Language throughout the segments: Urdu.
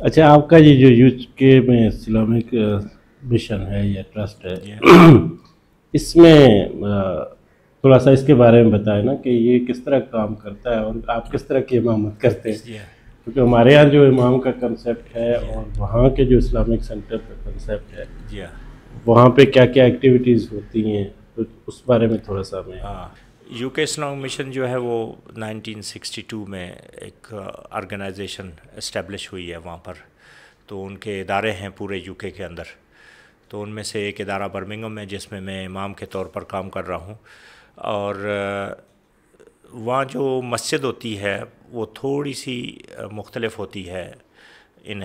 اچھا، آپ کا یہ جو یوتھ کے میں اسلامک مشن ہے یا ٹرسٹ ہے، جی اس میں تھوڑا سا اس کے بارے میں بتائیں نا کہ یہ کس طرح کام کرتا ہے اور آپ کس طرح کی امامت کرتے ہیں، جی کیونکہ ہمارے یہاں جو امام کا کنسیپٹ ہے جی اور وہاں کے جو اسلامک سینٹر کا کنسیپٹ ہے جی وہاں پہ کیا کیا ایکٹیویٹیز ہوتی ہیں، تو اس بارے میں تھوڑا سا میں یو کے اسلام مشن جو ہے وہ 1962 میں ایک آرگنائزیشن اسٹیبلش ہوئی ہے وہاں پر. تو ان کے ادارے ہیں پورے یو کے اندر. تو ان میں سے ایک ادارہ برمنگم ہے جس میں میں امام کے طور پر کام کر رہا ہوں. اور وہاں جو مسجد ہوتی ہے وہ تھوڑی سی مختلف ہوتی ہے ان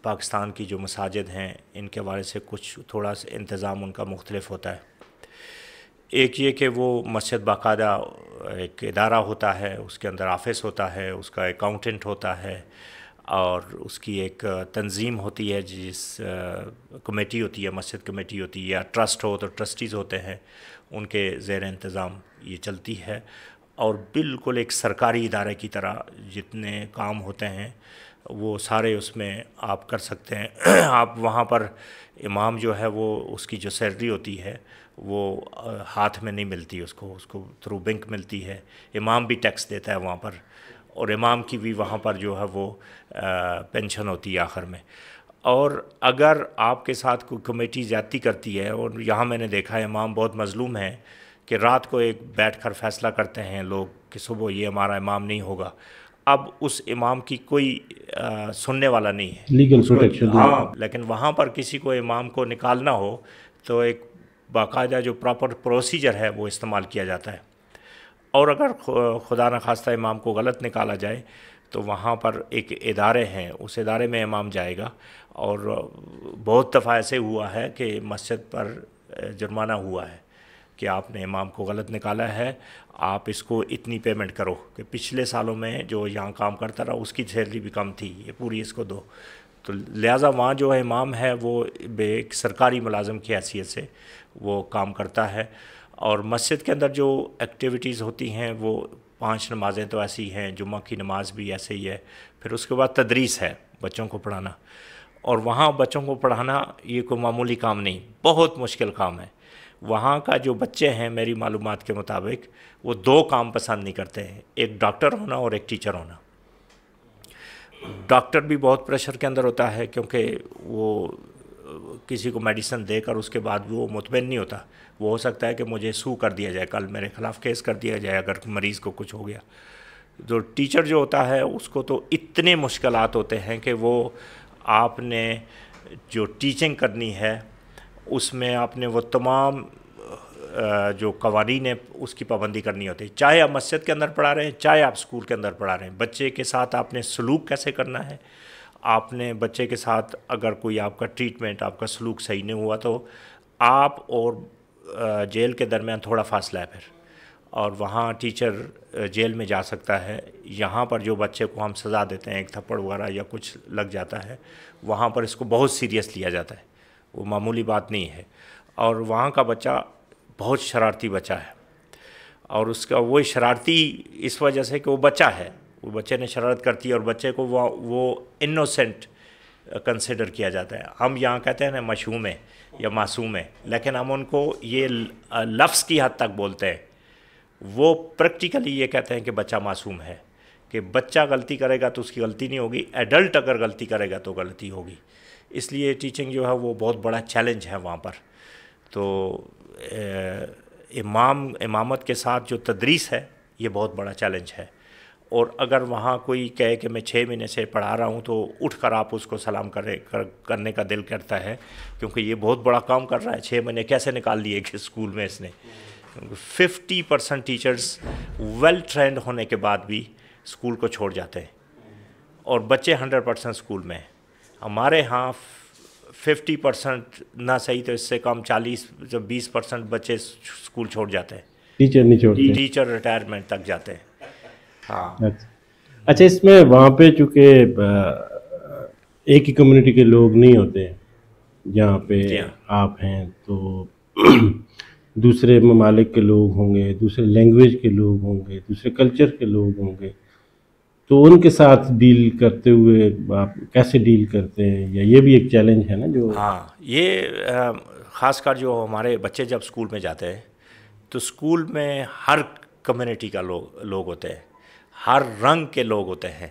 پاکستان کی جو مساجد ہیں ان کے حوالے سے. کچھ تھوڑا سا انتظام ان کا مختلف ہوتا ہے. ایک یہ کہ وہ مسجد باقاعدہ ایک ادارہ ہوتا ہے، اس کے اندر آفس ہوتا ہے، اس کا اکاؤنٹنٹ ہوتا ہے، اور اس کی ایک تنظیم ہوتی ہے جس کمیٹی ہوتی ہے، مسجد کمیٹی ہوتی ہے یا ٹرسٹ ہو تو ٹرسٹیز ہوتے ہیں، ان کے زیر انتظام یہ چلتی ہے. اور بالکل ایک سرکاری ادارے کی طرح جتنے کام ہوتے ہیں وہ سارے اس میں آپ کر سکتے ہیں. آپ وہاں پر امام جو ہے وہ اس کی جو سیلری ہوتی ہے وہ ہاتھ میں نہیں ملتی، اس کو تھرو بینک ملتی ہے. امام بھی ٹیکس دیتا ہے وہاں پر، اور امام کی بھی وہاں پر جو ہے وہ پینشن ہوتی ہے آخر میں. اور اگر آپ کے ساتھ کوئی کمیٹی زیادتی کرتی ہے، اور یہاں میں نے دیکھا ہے امام بہت مظلوم ہیں کہ رات کو ایک بیٹھ کر فیصلہ کرتے ہیں لوگ کہ صبح یہ ہمارا امام نہیں ہوگا. اب اس امام کی کوئی سننے والا نہیں ہے لیگل اس کو. پروٹیکشن. ہاں، لیکن وہاں پر کسی کو امام کو نکالنا ہو تو ایک باقاعدہ جو پراپر پروسیجر ہے وہ استعمال کیا جاتا ہے. اور اگر خدا نخواستہ امام کو غلط نکالا جائے تو وہاں پر ایک ادارے ہیں، اس ادارے میں امام جائے گا. اور بہت دفعہ ایسے ہوا ہے کہ مسجد پر جرمانہ ہوا ہے کہ آپ نے امام کو غلط نکالا ہے، آپ اس کو اتنی پیمنٹ کرو. کہ پچھلے سالوں میں جو یہاں کام کرتا رہا اس کی سیلری بھی کم تھی، یہ پوری اس کو دو. تو لہٰذا وہاں جو امام ہے وہ ایک سرکاری ملازم کی حیثیت سے وہ کام کرتا ہے. اور مسجد کے اندر جو ایکٹیویٹیز ہوتی ہیں وہ 5 نمازیں تو ایسی ہیں، جمعہ کی نماز بھی ایسے ہی ہے. پھر اس کے بعد تدریس ہے، بچوں کو پڑھانا. اور وہاں بچوں کو پڑھانا یہ کوئی معمولی کام نہیں، بہت مشکل کام ہے. وہاں کا جو بچے ہیں میری معلومات کے مطابق وہ 2 کام پسند نہیں کرتے ہیں، ایک ڈاکٹر ہونا اور ایک ٹیچر ہونا. ڈاکٹر بھی بہت پریشر کے اندر ہوتا ہے کیونکہ وہ کسی کو میڈیسن دے کر اس کے بعد وہ مطمئن نہیں ہوتا. وہ ہو سکتا ہے کہ مجھے سو کر دیا جائے، کل میرے خلاف کیس کر دیا جائے اگر مریض کو کچھ ہو گیا. جو ٹیچر جو ہوتا ہے اس کو تو اتنے مشکلات ہوتے ہیں کہ وہ آپ نے جو ٹیچنگ کرنی ہے اس میں آپ نے وہ تمام جو قوانین ہیں اس کی پابندی کرنی ہوتی ہے. چاہے آپ مسجد کے اندر پڑھا رہے ہیں، چاہے آپ اسکول کے اندر پڑھا رہے ہیں. بچے کے ساتھ آپ نے سلوک کیسے کرنا ہے، آپ نے بچے کے ساتھ اگر کوئی آپ کا ٹریٹمنٹ، آپ کا سلوک صحیح نہیں ہوا تو آپ اور جیل کے درمیان تھوڑا فاصلہ ہے پھر. اور وہاں ٹیچر جیل میں جا سکتا ہے. یہاں پر جو بچے کو ہم سزا دیتے ہیں، ایک تھپڑ وغیرہ یا کچھ لگ جاتا ہے، وہاں پر اس کو بہت سیریس لیا جاتا ہے، وہ معمولی بات نہیں ہے. اور وہاں کا بچہ بہت شرارتی بچہ ہے، اور اس کا وہ شرارتی اس وجہ سے کہ وہ بچہ ہے، وہ بچے نے شرارت کرتی ہے اور بچے کو وہ انوسینٹ کنسیڈر کیا جاتا ہے. ہم یہاں کہتے ہیں نا مشوم ہے یا معصوم ہے، لیکن ہم ان کو یہ لفظ کی حد تک بولتے ہیں. وہ پریکٹیکلی یہ کہتے ہیں کہ بچہ معصوم ہے، کہ بچہ غلطی کرے گا تو اس کی غلطی نہیں ہوگی، ایڈلٹ اگر غلطی کرے گا تو غلطی ہوگی. اس لیے ٹیچنگ جو ہے وہ بہت بڑا چیلنج ہے وہاں پر. تو امامت کے ساتھ جو تدریس ہے یہ بہت بڑا چیلنج ہے. اور اگر وہاں کوئی کہے کہ میں 6 مہینے سے پڑھا رہا ہوں تو اٹھ کر آپ اس کو سلام کرنے کا دل کرتا ہے، کیونکہ یہ بہت بڑا کام کر رہا ہے. 6 مہینے کیسے نکال لیے کہ اسکول میں اس نے. 50% ٹیچرز ویل ٹرینڈ ہونے کے بعد بھی اسکول کو چھوڑ جاتے ہیں، اور بچے 100% اسکول میں ہیں. ہمارے ہاں 50% نہ صحیح تو اس سے کم 20% بچے اسکول چھوڑ جاتے ہیں، ٹیچر نہیں چھوڑتے. ٹیچر ریٹائرمنٹ تک جاتے ہیں. ہاں اچھا، اس میں وہاں پہ چونکہ ایک ہی کمیونٹی کے لوگ نہیں ہوتے ہیں جہاں پہ جی ہاں آپ ہیں، تو دوسرے ممالک کے لوگ ہوں گے، دوسرے لینگویج کے لوگ ہوں گے، دوسرے کلچر کے لوگ ہوں گے. تو ان کے ساتھ ڈیل کرتے ہوئے آپ کیسے ڈیل کرتے ہیں، یا یہ بھی ایک چیلنج ہے نا جو؟ ہاں، یہ خاص کر جو ہمارے بچے جب اسکول میں جاتے ہیں تو اسکول میں ہر کمیونٹی کا لوگ ہوتے ہیں، ہر رنگ کے لوگ ہوتے ہیں،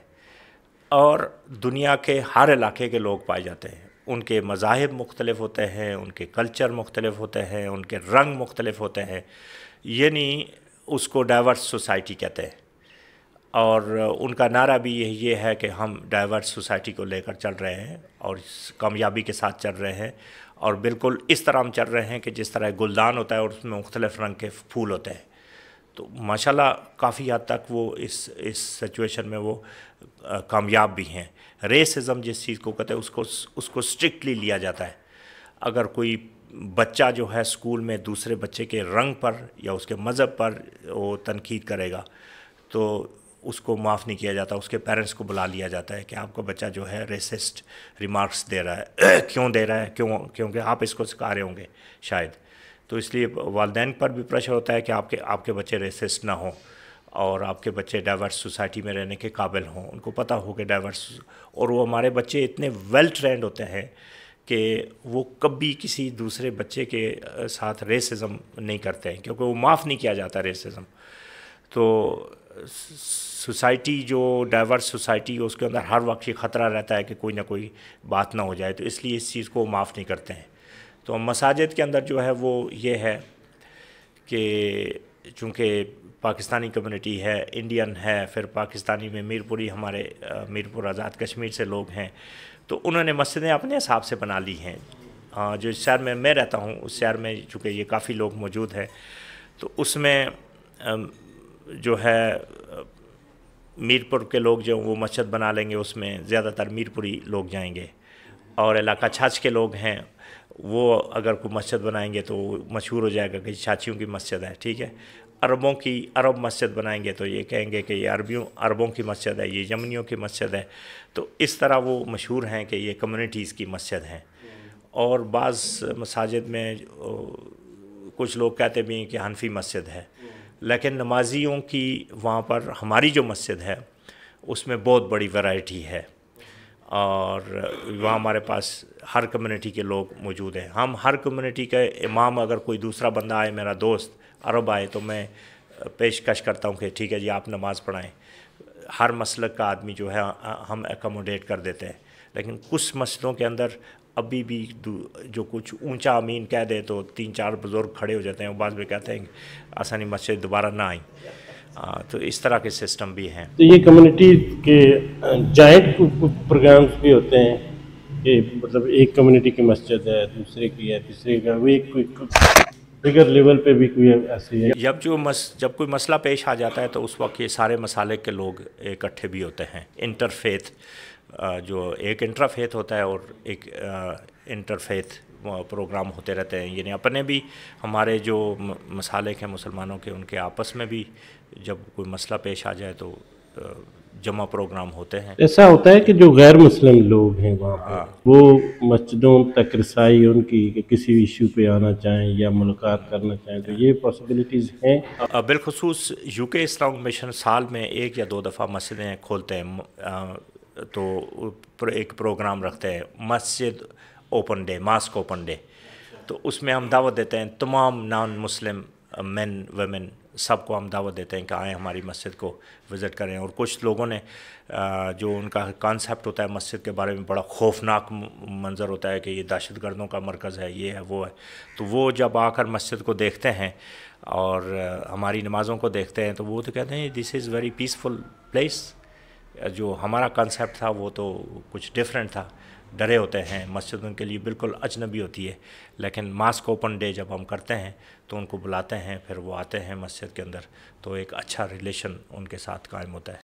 اور دنیا کے ہر علاقے کے لوگ پائے جاتے ہیں. ان کے مذاہب مختلف ہوتے ہیں، ان کے کلچر مختلف ہوتے ہیں، ان کے رنگ مختلف ہوتے ہیں، یعنی اس کو ڈائیورس سوسائٹی کہتے ہیں. اور ان کا نعرہ بھی یہ ہے کہ ہم ڈائیورس سوسائٹی کو لے کر چل رہے ہیں اور کامیابی کے ساتھ چل رہے ہیں، اور بالکل اس طرح ہم چل رہے ہیں کہ جس طرح گلدان ہوتا ہے اور اس میں مختلف رنگ کے پھول ہوتے ہیں. تو ماشاءاللہ کافی حد تک وہ اس سچویشن میں وہ کامیاب بھی ہیں. ریسزم جس چیز کو کہتے ہیں اس کو اسٹرکٹلی لیا جاتا ہے. اگر کوئی بچہ جو ہے اسکول میں دوسرے بچے کے رنگ پر یا اس کے مذہب پر وہ تنقید کرے گا تو اس کو معاف نہیں کیا جاتا. اس کے پیرنٹس کو بلا لیا جاتا ہے کہ آپ کا بچہ جو ہے ریسسٹ ریمارکس دے رہا ہے. کیوں دے رہا ہے؟ کیونکہ آپ اس کو سکھا رہے ہوں گے شاید. تو اس لیے والدین پر بھی پریشر ہوتا ہے کہ آپ کے بچے ریسسٹ نہ ہوں اور آپ کے بچے ڈائیورس سوسائٹی میں رہنے کے قابل ہوں. ان کو پتہ ہو کہ ڈائیورس، اور وہ ہمارے بچے اتنے ویل ٹرینڈ ہوتے ہیں کہ وہ کبھی کسی دوسرے بچے کے ساتھ ریسزم نہیں کرتے ہیں، کیونکہ وہ معاف نہیں کیا جاتا ریسزم. تو سوسائٹی جو ڈائیورس سوسائٹی اس کے اندر ہر وقت یہ خطرہ رہتا ہے کہ کوئی نہ کوئی بات نہ ہو جائے، تو اس لیے اس چیز کو معاف نہیں کرتے ہیں. تو مساجد کے اندر جو ہے وہ یہ ہے کہ چونکہ پاکستانی کمیونٹی ہے، انڈین ہے، پھر پاکستانی میں میرپوری ہمارے میرپور آزاد کشمیر سے لوگ ہیں، تو انہوں نے مسجدیں اپنے حساب سے بنا لی ہیں. جو شہر میں رہتا ہوں اس شہر میں چونکہ یہ کافی لوگ موجود ہیں، تو اس میں جو ہے میرپور کے لوگ جو وہ مسجد بنا لیں گے، اس میں زیادہ تر میرپوری لوگ جائیں گے. اور علاقہ چھاچھ کے لوگ ہیں، وہ اگر کوئی مسجد بنائیں گے تو مشہور ہو جائے گا کہ چھاچیوں کی مسجد ہے، ٹھیک ہے. عرب مسجد بنائیں گے تو یہ کہیں گے کہ یہ عربوں کی مسجد ہے، یہ یمنیوں کی مسجد ہے. تو اس طرح وہ مشہور ہیں کہ یہ کمیونٹیز کی مسجد ہیں. اور بعض مساجد میں کچھ لوگ کہتے بھی ہیں کہ حنفی مسجد ہے، لیکن نمازیوں کی وہاں پر ہماری جو مسجد ہے اس میں بہت بڑی ویرائٹی ہے، اور وہاں ہمارے پاس ہر کمیونٹی کے لوگ موجود ہیں. ہم ہر کمیونٹی کا امام، اگر کوئی دوسرا بندہ آئے، میرا دوست عرب آئے، تو میں پیشکش کرتا ہوں کہ ٹھیک ہے جی آپ نماز پڑھائیں. ہر مسلک کا آدمی جو ہے ہم ایکوموڈیٹ کر دیتے ہیں. لیکن کچھ مسجدوں کے اندر ابھی بھی جو کچھ اونچا امین کہہ دے تو 3-4 بزرگ کھڑے ہو جاتے ہیں، وہ بعض میں کہتے ہیں کہ آسانی مسجد دوبارہ نہ آئیں. تو اس طرح کے سسٹم بھی ہیں. تو یہ کمیونٹی کے جوائنٹ پروگرامز بھی ہوتے ہیں کہ مطلب ایک کمیونٹی کی مسجد ہے، دوسرے کی ہے، تیسرے کا، وہ ایک بگر لیول پہ بھی کوئی ایسی ہے؟ جب کوئی مسئلہ پیش آ جاتا ہے تو اس وقت یہ سارے مسالک کے لوگ اکٹھے بھی ہوتے ہیں. انٹرفیتھ جو ایک انٹرفیتھ ہوتا ہے اور ایک انٹرفیتھ پروگرام ہوتے رہتے ہیں. یعنی اپنے بھی ہمارے جو مسالک ہیں مسلمانوں کے، ان کے آپس میں بھی جب کوئی مسئلہ پیش آ جائے تو جمع پروگرام ہوتے ہیں. ایسا ہوتا ہے کہ جو غیر مسلم لوگ ہیں وہاں پہ وہ مسجدوں تک رسائی ان کی کہ کسی ایشو پہ آنا چاہیں یا ملاقات کرنا چاہیں، تو یہ پاسبلٹیز ہیں؟ بالخصوص یو کے اسلامک مشن سال میں 1 یا 2 دفعہ مسجدیں کھولتے ہیں. تو ایک پروگرام رکھتے ہیں مسجد open day, mask open day. تو اس میں ہم دعوت دیتے ہیں تمام نان مسلم مین ویمن سب کو ہم دعوت دیتے ہیں کہ آئیں ہماری مسجد کو وزٹ کریں. اور کچھ لوگوں نے جو ان کا کانسیپٹ ہوتا ہے مسجد کے بارے میں، بڑا خوفناک منظر ہوتا ہے کہ یہ دہشت گردوں کا مرکز ہے، یہ ہے وہ ہے. تو وہ جب آ کر مسجد کو دیکھتے ہیں اور ہماری نمازوں کو دیکھتے ہیں تو وہ تو کہتے ہیں دس از ویری پیسفل پلیس. جو ہمارا کانسیپٹ تھا وہ تو کچھ ڈیفرنٹ تھا. ڈرے ہوتے ہیں، مسجد ان کے لیے بالکل اجنبی ہوتی ہے. لیکن ماسک اوپن ڈے جب ہم کرتے ہیں تو ان کو بلاتے ہیں، پھر وہ آتے ہیں مسجد کے اندر، تو ایک اچھا ریلیشن ان کے ساتھ قائم ہوتا ہے.